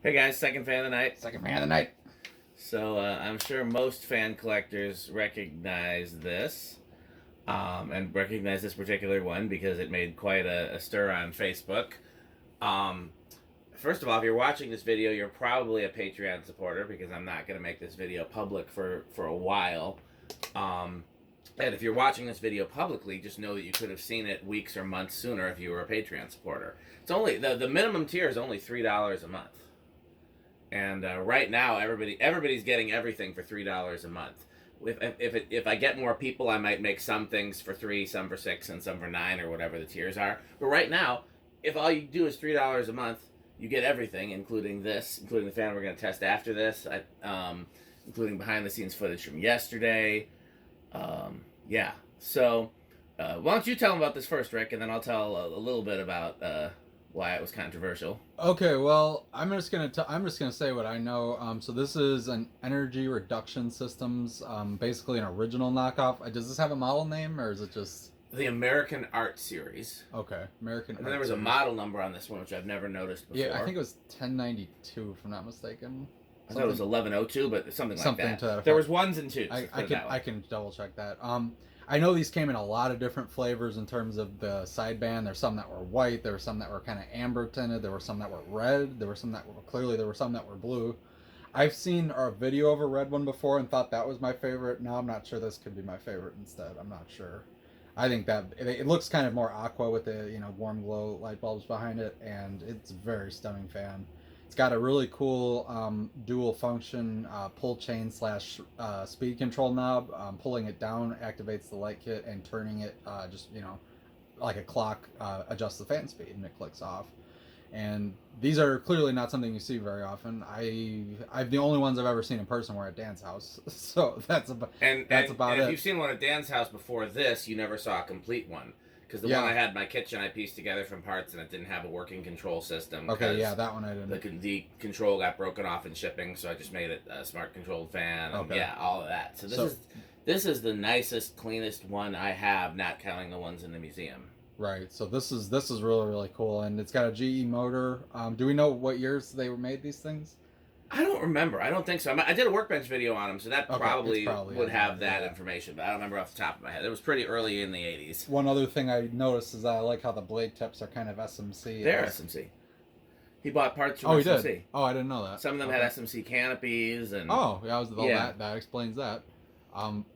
Hey guys, second fan of the night. Second fan of the night. So I'm sure most fan collectors recognize this, and recognize this particular one because it made quite a stir on Facebook. Um, First of all, if you're watching this video, you're probably a Patreon supporter because I'm not going to make this video public for a while. And if you're watching this video publicly, just know that you could have seen it weeks or months sooner if you were a Patreon supporter. It's only the minimum tier is only $3 a month. And right now, everybody's getting everything for $3 a month. If I get more people, I might make some things for $3, some for $6, and some for $9, or whatever the tiers are. But right now, if all you do is $3 a month, you get everything, including this, including the fan we're going to test after this, including behind the scenes footage from yesterday. Yeah. So, why don't you tell them about this first, Rick, and then I'll tell a little bit about why it was controversial. Okay, well, I'm just gonna say what I know. So this is an Energy Reduction Systems, basically an original knockoff. Does this have a model name, or is it just the American Art Series? Okay, American. And then there was a model number on this one, which I've never noticed before. Yeah, I think it was 1092, if I'm not mistaken. I thought it was 1102, but something like that. To that there was ones and twos. I can double check that. I know these came in a lot of different flavors in terms of the sideband. There's some that were white. There were some that were kind of amber tinted. There were some that were red. There were some that were blue. I've seen a video of a red one before and thought that was my favorite. Now I'm not sure this could be my favorite instead. I'm not sure. I think that it looks kind of more aqua with the warm glow light bulbs behind it, and it's a very stunning fan. It's got a really cool dual function pull chain / speed control knob. Pulling it down activates the light kit, and turning it like a clock adjusts the fan speed, and it clicks off. And these are clearly not something you see very often. I'm the only ones I've ever seen in person were at Dan's house, so that's about and it. If you've seen one at Dan's house before this, you never saw a complete one. Because the one I had in my kitchen, I pieced together from parts, and it didn't have a working control system. Okay, yeah, that one I didn't. The control got broken off in shipping, so I just made it a smart controlled fan. And yeah, all of that. So this is the nicest, cleanest one I have, not counting the ones in the museum. Right. So this is really, really cool, and it's got a GE motor. Do we know what years they were made, these things? I don't remember. I don't think so. I did a workbench video on them, so that probably would have that information, but I don't remember off the top of my head. It was pretty early in the 80s. One other thing I noticed is that I like how the blade tips are kind of SMC. They're SMC. He bought parts from SMC. He did? Oh, I didn't know that. Some of them had SMC canopies. And that explains that.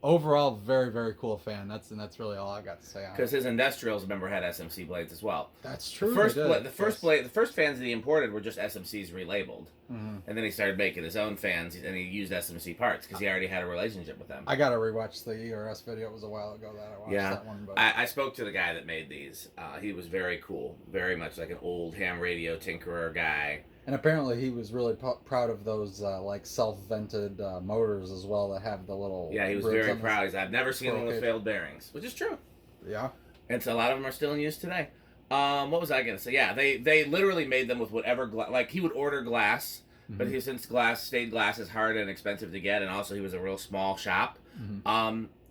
Overall, very, very cool fan. That's really all I got to say on it. Because his industrials, remember, had SMC blades as well. That's true. The first fans that he imported were just SMCs relabeled, and then he started making his own fans, and he used SMC parts because he already had a relationship with them. I gotta rewatch the ERS video. It was a while ago that I watched that one. But I spoke to the guy that made these. He was very cool, very much like an old ham radio tinkerer guy. And apparently he was really proud of those like self-vented motors as well that have the little... Yeah, he was very proud. I've never seen one with failed bearings, which is true. Yeah. And so a lot of them are still in use today. What was I going to say? Yeah, they literally made them with whatever... like, he would order glass, but since stained glass is hard and expensive to get, and also he was a real small shop,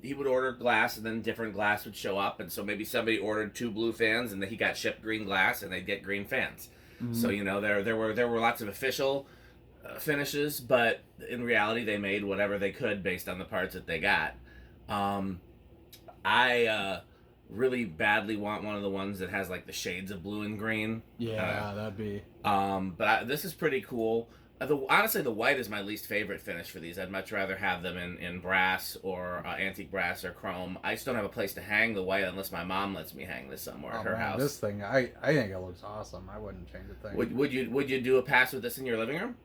he would order glass, and then different glass would show up, and so maybe somebody ordered 2 blue fans, and then he got shipped green glass, and they'd get green fans. So there were lots of official finishes, but in reality they made whatever they could based on the parts that they got. I really badly want one of the ones that has like the shades of blue and green. Yeah, that'd be. But this is pretty cool. Honestly, the white is my least favorite finish for these. I'd much rather have them in brass or antique brass or chrome. I just don't have a place to hang the white unless my mom lets me hang this somewhere at her house. This thing, I think it looks awesome. I wouldn't change a thing. Would you do a pass with this in your living room?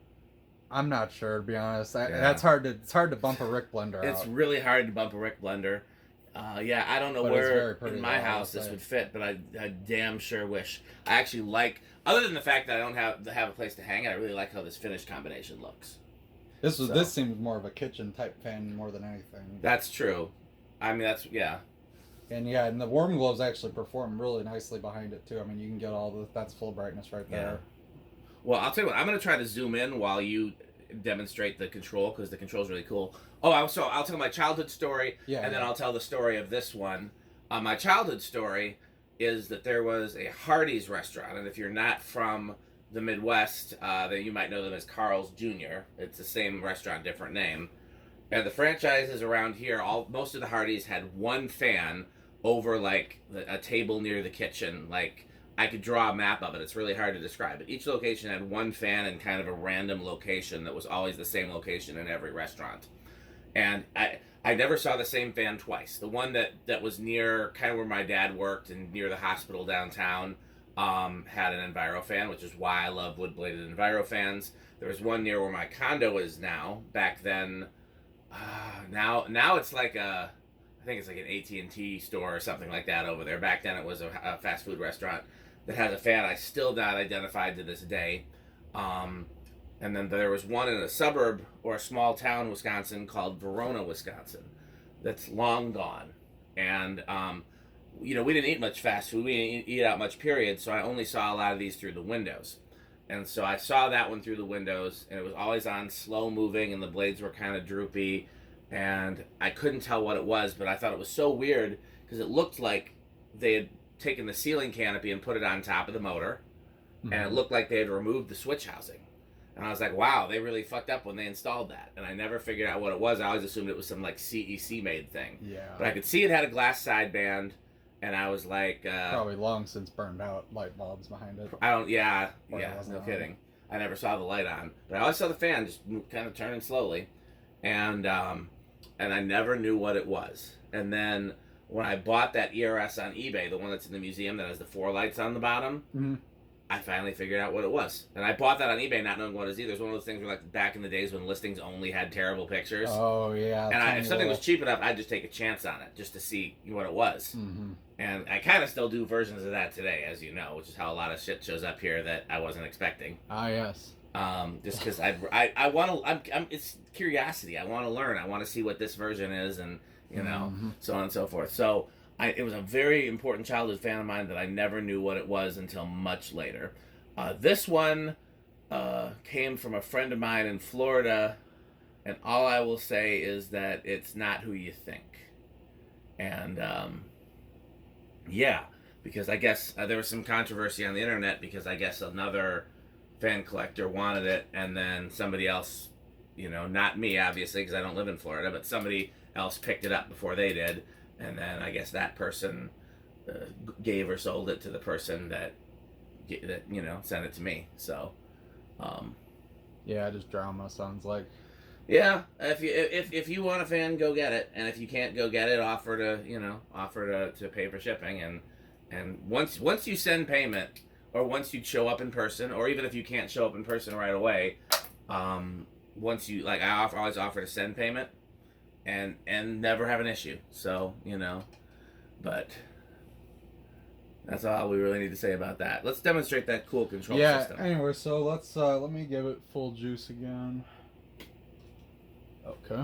I'm not sure, to be honest. It's hard to bump a Rick blender out. It's really hard to bump a Rick blender. I don't know where in my house this would fit, but I damn sure wish. I actually like, other than the fact that I don't have a place to hang it, I really like how this finish combination looks. This seems more of a kitchen type fan more than anything. That's true. I mean, And the warm glows actually perform really nicely behind it too. I mean, you can get that's full brightness right there. Yeah. Well, I'll tell you what, I'm going to try to zoom in while you demonstrate the control, because the control's really cool. I'll tell my childhood story, and then I'll tell the story of this one. My childhood story is that there was a Hardee's restaurant, and if you're not from the Midwest, that you might know them as Carl's Jr. It's the same restaurant, different name. And the franchises around here, most of the Hardee's had one fan over like a table near the kitchen. Like I could draw a map of it. It's really hard to describe. But each location had one fan in kind of a random location that was always the same location in every restaurant. And I never saw the same fan twice. The one that was near kind of where my dad worked and near the hospital downtown had an envirofan, which is why I love wood-bladed envirofans. There was one near where my condo is now. Back then, now it's like I think it's like an AT&T store or something like that over there. Back then it was a fast food restaurant that has a fan I still not identified to this day. And then there was one in a suburb or a small town, Wisconsin, called Verona, Wisconsin, that's long gone. And, we didn't eat much fast food. We didn't eat out much, period. So I only saw a lot of these through the windows. And so I saw that one through the windows, and it was always on slow moving, and the blades were kind of droopy. And I couldn't tell what it was, but I thought it was so weird because it looked like they had taken the ceiling canopy and put it on top of the motor. Mm-hmm. And it looked like they had removed the switch housing. And I was like, wow, they really fucked up when they installed that. And I never figured out what it was. I always assumed it was some like CEC made thing. Yeah. But I could see it had a glass sideband, and I was like, probably long since burned out light bulbs behind it. No kidding. I never saw the light on, but I always saw the fan just kind of turning slowly, and I never knew what it was. And then when I bought that ERS on eBay, the one that's in the museum that has the 4 lights on the bottom, mm-hmm. I finally figured out what it was. And I bought that on eBay not knowing what it is either. It was one of those things where, like, back in the days when listings only had terrible pictures. Oh, yeah. And if something was cheap enough, I'd just take a chance on it just to see what it was. Mm-hmm. And I kind of still do versions of that today, as you know, which is how a lot of shit shows up here that I wasn't expecting. Ah, yes. Just because I want to, it's curiosity. I want to learn. I want to see what this version is and, mm-hmm. so on and so forth. So it was a very important childhood fan of mine that I never knew what it was until much later. This one came from a friend of mine in Florida, and all I will say is that it's not who you think. And yeah, because I guess there was some controversy on the internet because I guess another fan collector wanted it, and then somebody else, not me obviously because I don't live in Florida, but somebody else picked it up before they did. And then I guess that person gave or sold it to the person that sent it to me. So, yeah, just drama sounds like. Yeah, if you want a fan, go get it, and if you can't go get it, offer to pay for shipping, and once you send payment, or once you show up in person, or even if you can't show up in person right away, once you I always offer to send payment. And never have an issue. So, but that's all we really need to say about that. Let's demonstrate that cool control system. Yeah, anyway, so let me give it full juice again. Okay.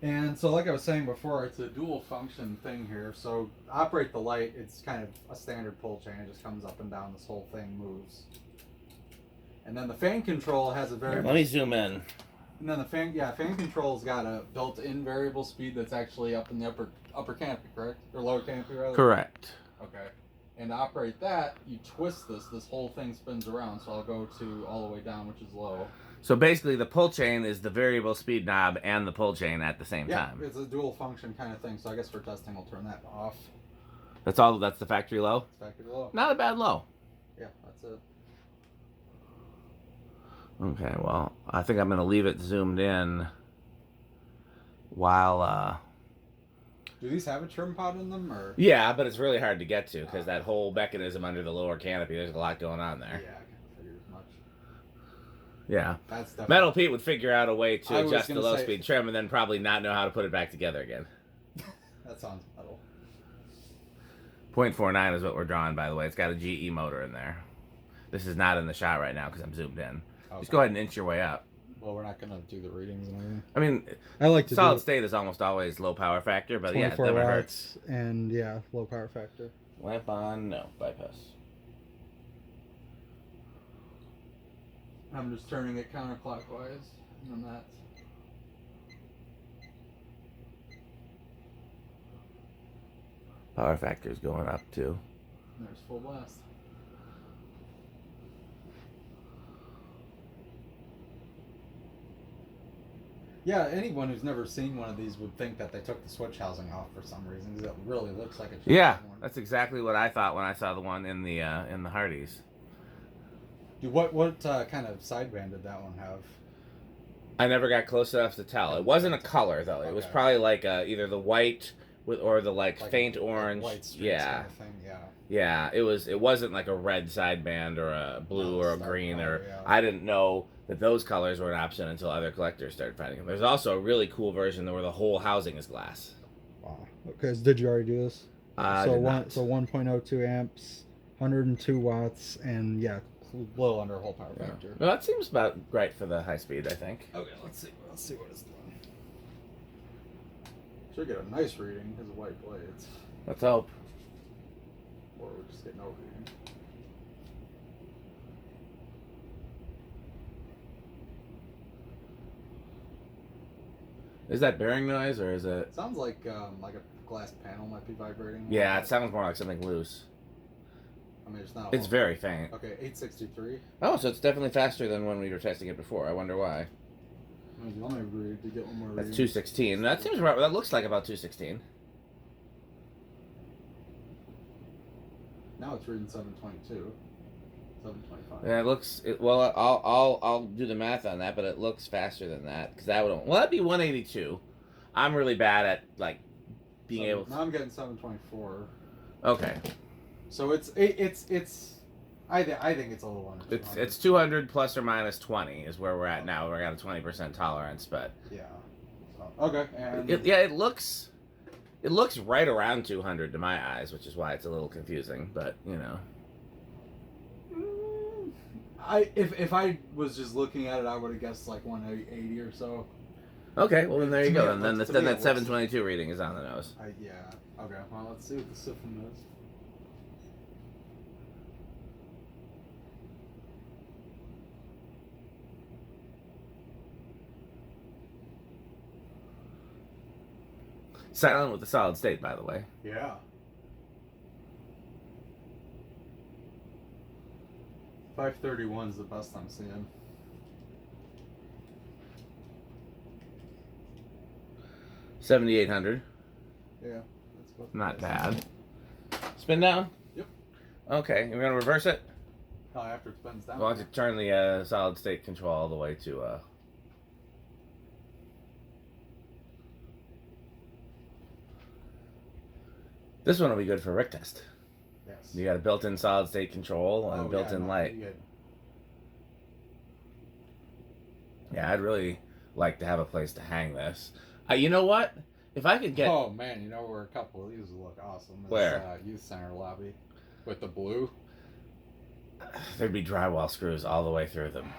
And so like I was saying before, it's a dual function thing here. So operate the light, it's kind of a standard pull chain. It just comes up and down, this whole thing moves. And then the fan control has a very... Let me zoom in. And then the fan control's got a built-in variable speed that's actually up in the upper canopy, correct? Or lower canopy, rather? Correct. Okay. And to operate that, you twist this whole thing spins around, so I'll go to all the way down, which is low. So basically the pull chain is the variable speed knob and the pull chain at the same time. Yeah, it's a dual function kind of thing, so I guess for testing I'll turn that off. That's the factory low? It's factory low. Not a bad low. Yeah, that's it. Okay, well, I think I'm going to leave it zoomed in while... Do these have a trim pod in them, or...? Yeah, but it's really hard to get to, because that whole mechanism under the lower canopy, there's a lot going on there. Yeah, I kind of figured as much. Yeah. That's definitely... Metal Pete would figure out a way to adjust the low-speed trim and then probably not know how to put it back together again. That sounds metal. 0.49 is what we're drawing, by the way. It's got a GE motor in there. This is not in the shot right now, because I'm zoomed in. Okay. Just go ahead and inch your way up. Well, we're not going to do the readings and everything. I mean, I like to solid state is almost always low power factor, but yeah, it never hurts. And yeah, low power factor. Lamp on, no, bypass. I'm just turning it counterclockwise, and then that's... Power factor is going up too. There's full blast. Yeah, anyone who's never seen one of these would think that they took the switch housing off for some reason, because it really looks like a Yeah, one. that's exactly what I thought when I saw the one in the Hardys. Dude, what kind of sideband did that one have? I never got close enough to tell. It wasn't a color though. It was probably like either the white with or the like faint orange. Like white streaks yeah. kind of thing. Yeah. Yeah, it wasn't like a red sideband or a blue or a green color, or yeah. I didn't know that those colors were an option until other collectors started finding them. There's also a really cool version where the whole housing is glass. Wow. Okay, so did you already do this? So 1.02 amps, 102 watts, and yeah, a little under whole power factor. Well, that seems about right for the high speed, I think. Okay, let's see what it's doing. Should get a nice reading because of white blades. Let's hope. Or we just get no reading. Is that bearing noise or is it? Sounds like a glass panel might be vibrating. Yeah, it sounds more like something loose. I mean, it's not. It's very faint. Okay, 863. Oh, so it's definitely faster than when we were testing it before. I wonder why. Let me read to get one more. That's 216. That seems right. That looks like about 216. Now it's reading 722. 725. Yeah, it looks. Well, I'll do the math on that, but it looks faster than that because that would. Well, that'd be 182. I'm really bad at like being able. Now I'm getting 724. Okay. So it's. I think it's a little under. It's 200 plus or minus 20 is where we're at now. We're at a 20% tolerance, but yeah. So, okay. And it looks right around 200 to my eyes, which is why it's a little confusing. But you know. If I was just looking at it, I would have guessed like 180 or so. Okay, well then there you go. And then that 722 reading is on the nose. Yeah. Okay. Well, let's see what the siphon is. Silent with the solid state, by the way. Yeah. 531 is the best I'm seeing. 7,800. Yeah. That's not bad. Spin down? Yep. Okay, we're gonna reverse it? Oh, after it spins down. We'll have to turn the solid state control all the way to This one will be good for Rick test. Yes. You got a built-in solid state control and built-in light. Yeah, I'd really like to have a place to hang this. You know what? If I could get... Oh, man, you know where a couple of these would look awesome? Where? Youth Center lobby. With the blue. There'd be drywall screws all the way through them.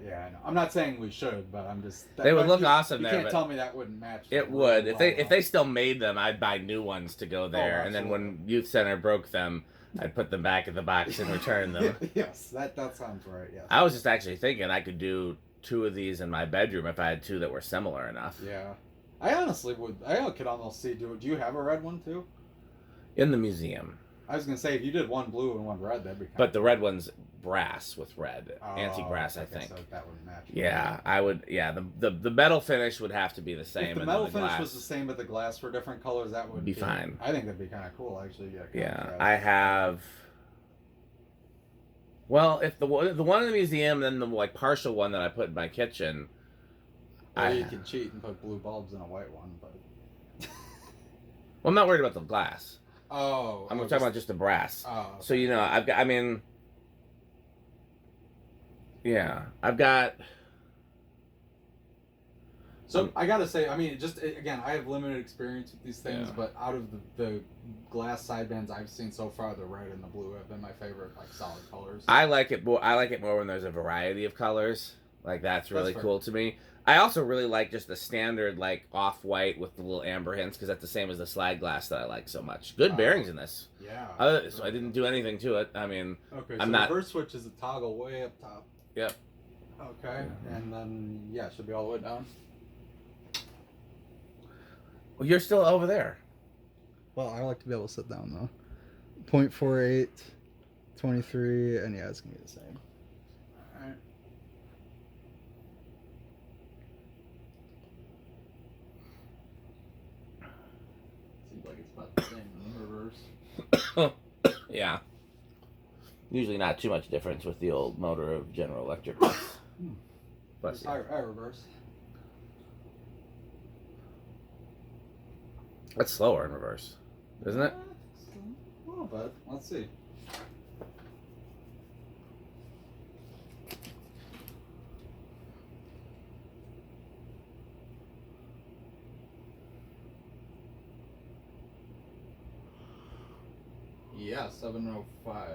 Yeah, I know. I'm not saying we should, but I'm just... They would look awesome there. You can't tell me that wouldn't match. It would. If they still made them, I'd buy new ones to go there. And then when Youth Center broke them, I'd put them back in the box and return them. Yes, that sounds right, yes. I was just actually thinking I could do 2 of these in my bedroom if I had 2 that were similar enough. Yeah. I honestly would... I could almost see... Do you have a red one, too? In the museum. I was going to say, if you did one blue and one red, that'd be kind But the red one's brass with red. Oh, anti-brass, I think. So that would match. Yeah, I would... Yeah, the metal finish would have to be the same. If the metal finish was the same, but the glass were different colors, that would be fine. I think that'd be kind of cool, actually. Yeah, I have... Well, if the one in the museum, then the like partial one that I put in my kitchen... you can cheat and put blue bulbs in a white one, but... Well, I'm not worried about the glass. Oh. I'm talking about just the brass. Oh. Okay. So, you know, I've got... I mean... Yeah, I've got... So, I gotta say, I mean, just, again, I have limited experience with these things, but out of the glass sidebands I've seen so far, the red and the blue have been my favorite, like, solid colors. I like it more when there's a variety of colors. Like, that's really cool to me. I also really like just the standard, like, off-white with the little amber hints, because that's the same as the slag glass that I like so much. Good bearings in this. Yeah. So I didn't do anything to it. I mean, okay, I'm so not... the reverse switch is a toggle way up top. Yep. Okay, and then, yeah, it should be all the way down. Well, you're still over there. Well, I like to be able to sit down, though. 0.48, 23, and yeah, it's going to be the same. Alright. Yeah. Usually not too much difference with the old motor of General Electric. But I reverse. that's slower in reverse, isn't it? A little bit. Let's see. Yeah, 705.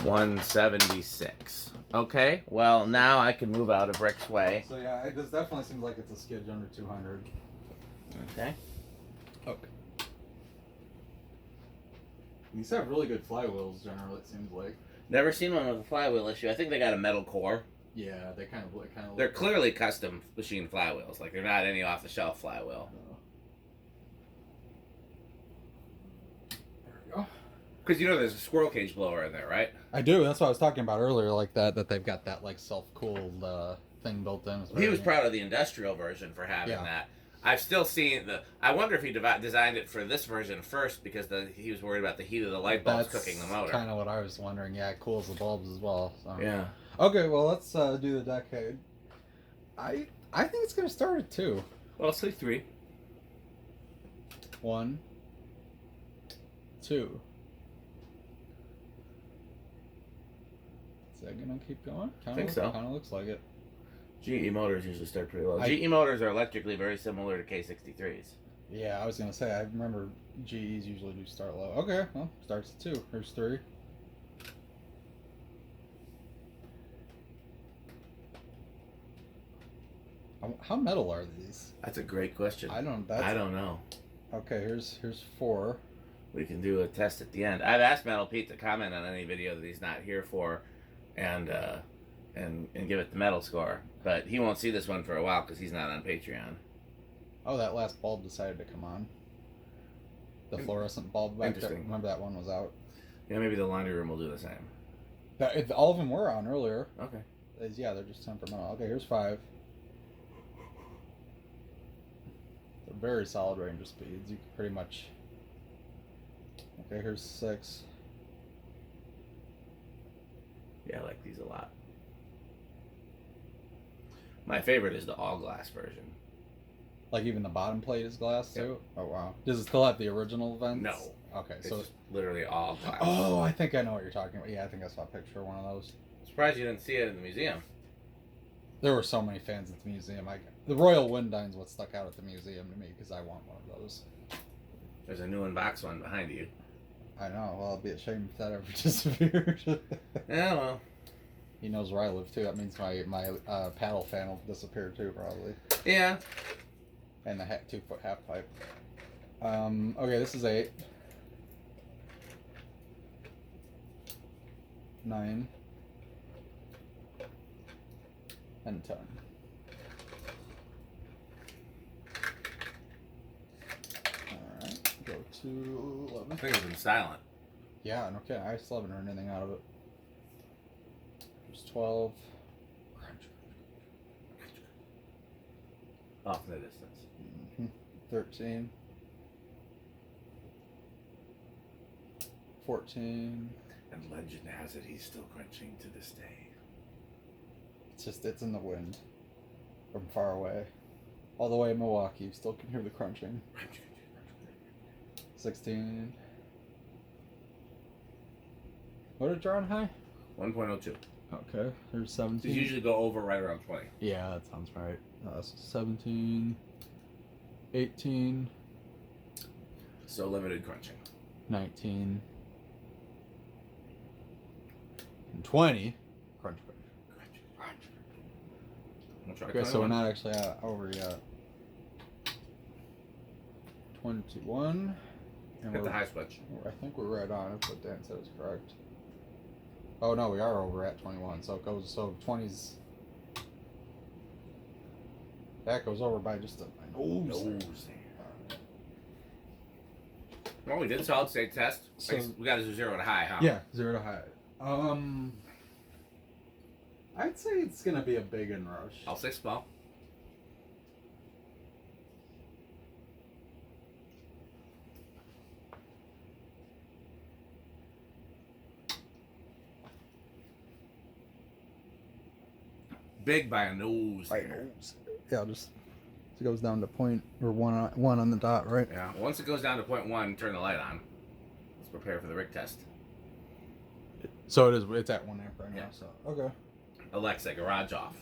176. Okay, well, now I can move out of Rick's way. So yeah, this definitely seems like it's a skidge under 200. Okay. Okay. These have really good flywheels generally, it seems like. Never seen one with a flywheel issue. I think they got a metal core. Yeah, they kind of They're clearly custom machine flywheels. Like, they're not any off-the-shelf flywheel. There we go. Because you know there's a squirrel cage blower in there, right? I do. That's what I was talking about earlier, like that they've got that like self-cooled thing built in. He was proud of the industrial version for having that. I've still seen I wonder if he designed it for this version first because he was worried about the heat of the light bulbs cooking the motor. Kind of what I was wondering. Yeah, it cools the bulbs as well. So. Yeah. Okay, well let's do the decade. I think it's gonna start at 2. Well, let's say 3. 1, 2. Is that gonna keep going? I think so. Kind of looks like it. GE motors usually start pretty low. GE motors are electrically very similar to K63s. Yeah, I was gonna say I remember GEs usually do start low. Okay, well starts at 2. Here's 3. How metal are these? That's a great question. I don't know. Okay, here's 4. We can do a test at the end. I've asked Metal Pete to comment on any video that he's not here for, and give it the metal score. But he won't see this one for a while because he's not on Patreon. Oh, that last bulb decided to come on. The fluorescent bulb back there. Remember that one was out. Yeah, maybe the laundry room will do the same. All of them were on earlier. Okay. Yeah, they're just temperamental. Okay, here's 5. It's a very solid range of speeds. You can pretty much... Okay, here's 6. Yeah, I like these a lot. My favorite is the all-glass version. Like even the bottom plate is glass too? Yep. Oh wow. Does it still have the original vents? No. Okay, It's so just literally all glass. Oh, I think I know what you're talking about. Yeah, I think I saw a picture of one of those. Surprised you didn't see it in the museum. There were so many fans at the museum. The Royal Windine's what stuck out at the museum to me because I want one of those. There's a new in-box one behind you. I know. Well, it'd be a shame if that ever disappeared. Yeah, well. He knows where I live too. That means my paddle fan will disappear too, probably. Yeah. And the 2-foot half pipe. Okay, this is 8. 9. And 10. Alright, go to 11. I think it's been silent. Yeah, no kidding. I still haven't heard anything out of it. There's 12. Off in the distance. 13. 14. And legend has it he's still crunching to this day. It's in the wind. From far away. All the way in Milwaukee, you still can hear the crunching. 16. What did it draw on high? 1.02. Okay, there's 17. These usually go over right around 20. Yeah, that sounds right. So 17. 18. So limited crunching. 19. And 20. Crunch. Okay, so we're not actually over yet. 21. And Hit the high switch. I think we're right on if what Dan said is correct. Oh no, we are over at 21. So it goes. So 20's. That goes over by just a nose. Well, we did solid state test. So, we got a 0 to high, huh? Yeah, 0 to high. I'd say it's gonna be a big inrush. I'll say small. big by a nose. Yeah, just it goes down to point or one on the dot, right? Yeah. Once it goes down to 0.1, turn the light on. Let's prepare for the rig test. So it's at 1 amp right now. Yeah. So okay. Alexa, garage off.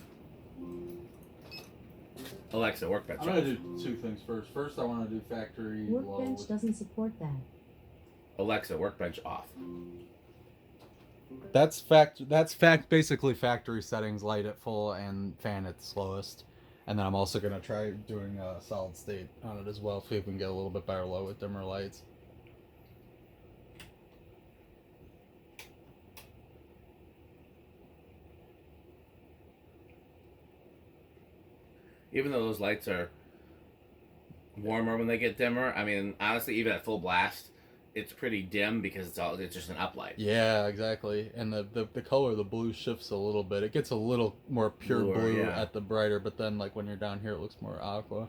Alexa, workbench I'm off. gonna do two things first. First, I want to do factory Workbench low. doesn't support that. Alexa, workbench off. That's basically factory settings, light at full and fan at slowest. And then I'm also gonna try doing a solid state on it as well, see if we can get a little bit better low with dimmer lights. Even though those lights are warmer when they get dimmer, I mean, honestly, even at full blast, it's pretty dim because it's just an uplight. Yeah, exactly. And the color of the blue shifts a little bit. It gets a little more pure Bluer, blue yeah. at the brighter, but then like when you're down here, it looks more aqua.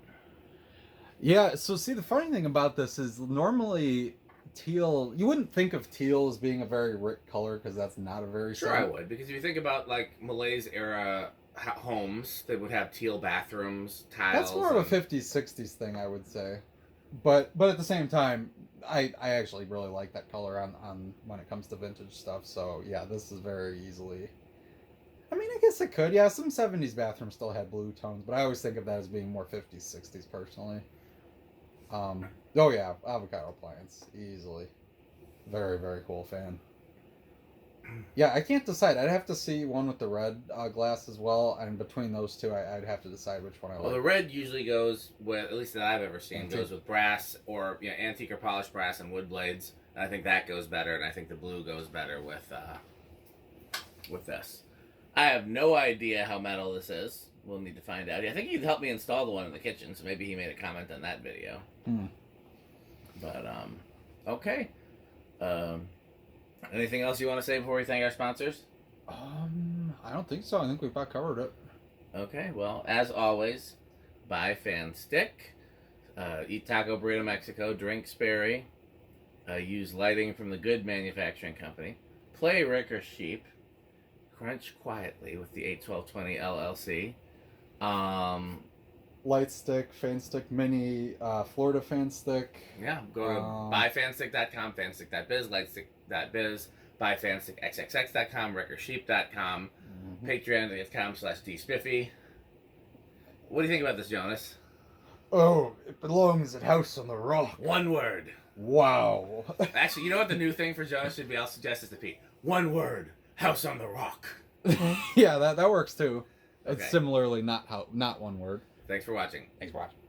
Yeah. So see, the funny thing about this is normally teal. You wouldn't think of teal as being a very rich color because that's not a very Sure, I would, because if you think about like Malays era homes, they would have teal bathrooms, tiles. That's more of a 50s, 60s thing, I would say. But at the same time, I actually really like that color on when it comes to vintage stuff. So yeah, this is very easily. I mean, I guess it could. Yeah, some 70s bathrooms still had blue tones, but I always think of that as being more 50s, 60s personally. Oh yeah, avocado appliance, easily. Very, very cool fan. Yeah, I can't decide. I'd have to see one with the red glass as well, and between those two, I'd have to decide which one I like. Well, the red usually goes with, at least that I've ever seen, Antique. goes with brass or antique or polished brass and wood blades. And I think that goes better, and I think the blue goes better with this. I have no idea how metal this is. We'll need to find out. I think he'd help me install the one in the kitchen, so maybe he made a comment on that video. But okay. Anything else you want to say before we thank our sponsors? I don't think so. I think we've about covered it. Okay, well, as always, buy Fan Stick, eat Taco Burrito Mexico, drink Sperry, use lighting from the Good Manufacturing Company, play Rick or Sheep, crunch quietly with the 81220 LLC. Light stick, fan stick mini, Florida fan stick. Yeah, go to buyfanstick.com, fanstick.biz, lightstick.biz, buyfanstickxxx.com, wreckersheep.com, patreon.com/dspiffy. What do you think about this, Jonas? Oh, it belongs at House on the Rock. One word. Wow. Actually, you know what the new thing for Jonas should be? I'll suggest this to Pete. One word. House on the Rock. Yeah, that works too. Okay. It's similarly not one word. Thanks for watching. Thanks for watching.